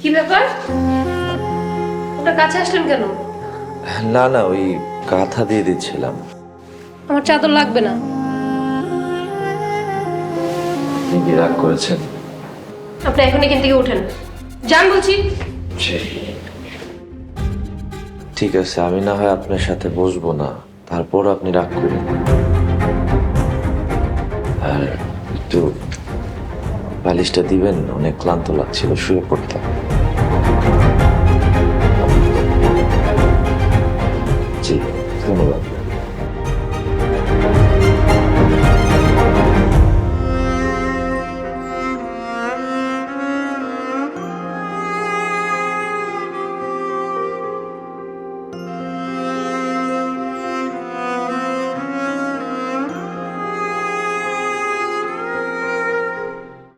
কি ব্যাপার? ওটা কাছে আসলেন কেন? না না, ওই কাঁথা দিয়ে দিচ্ছিলাম। আমার চাদর লাগবে না। আপনি কি রাগ করেছেন? আপনি এখন এখান থেকে উঠেন, যান বলছি। ঠিক আছে, আমি না হয় আপনার সাথে বসবো না, তারপর আপনি রাগ করেন। আর একটু বালিশটা দিবেন, অনেক ক্লান্ত লাগছিল, শুয়ে পড়তাম।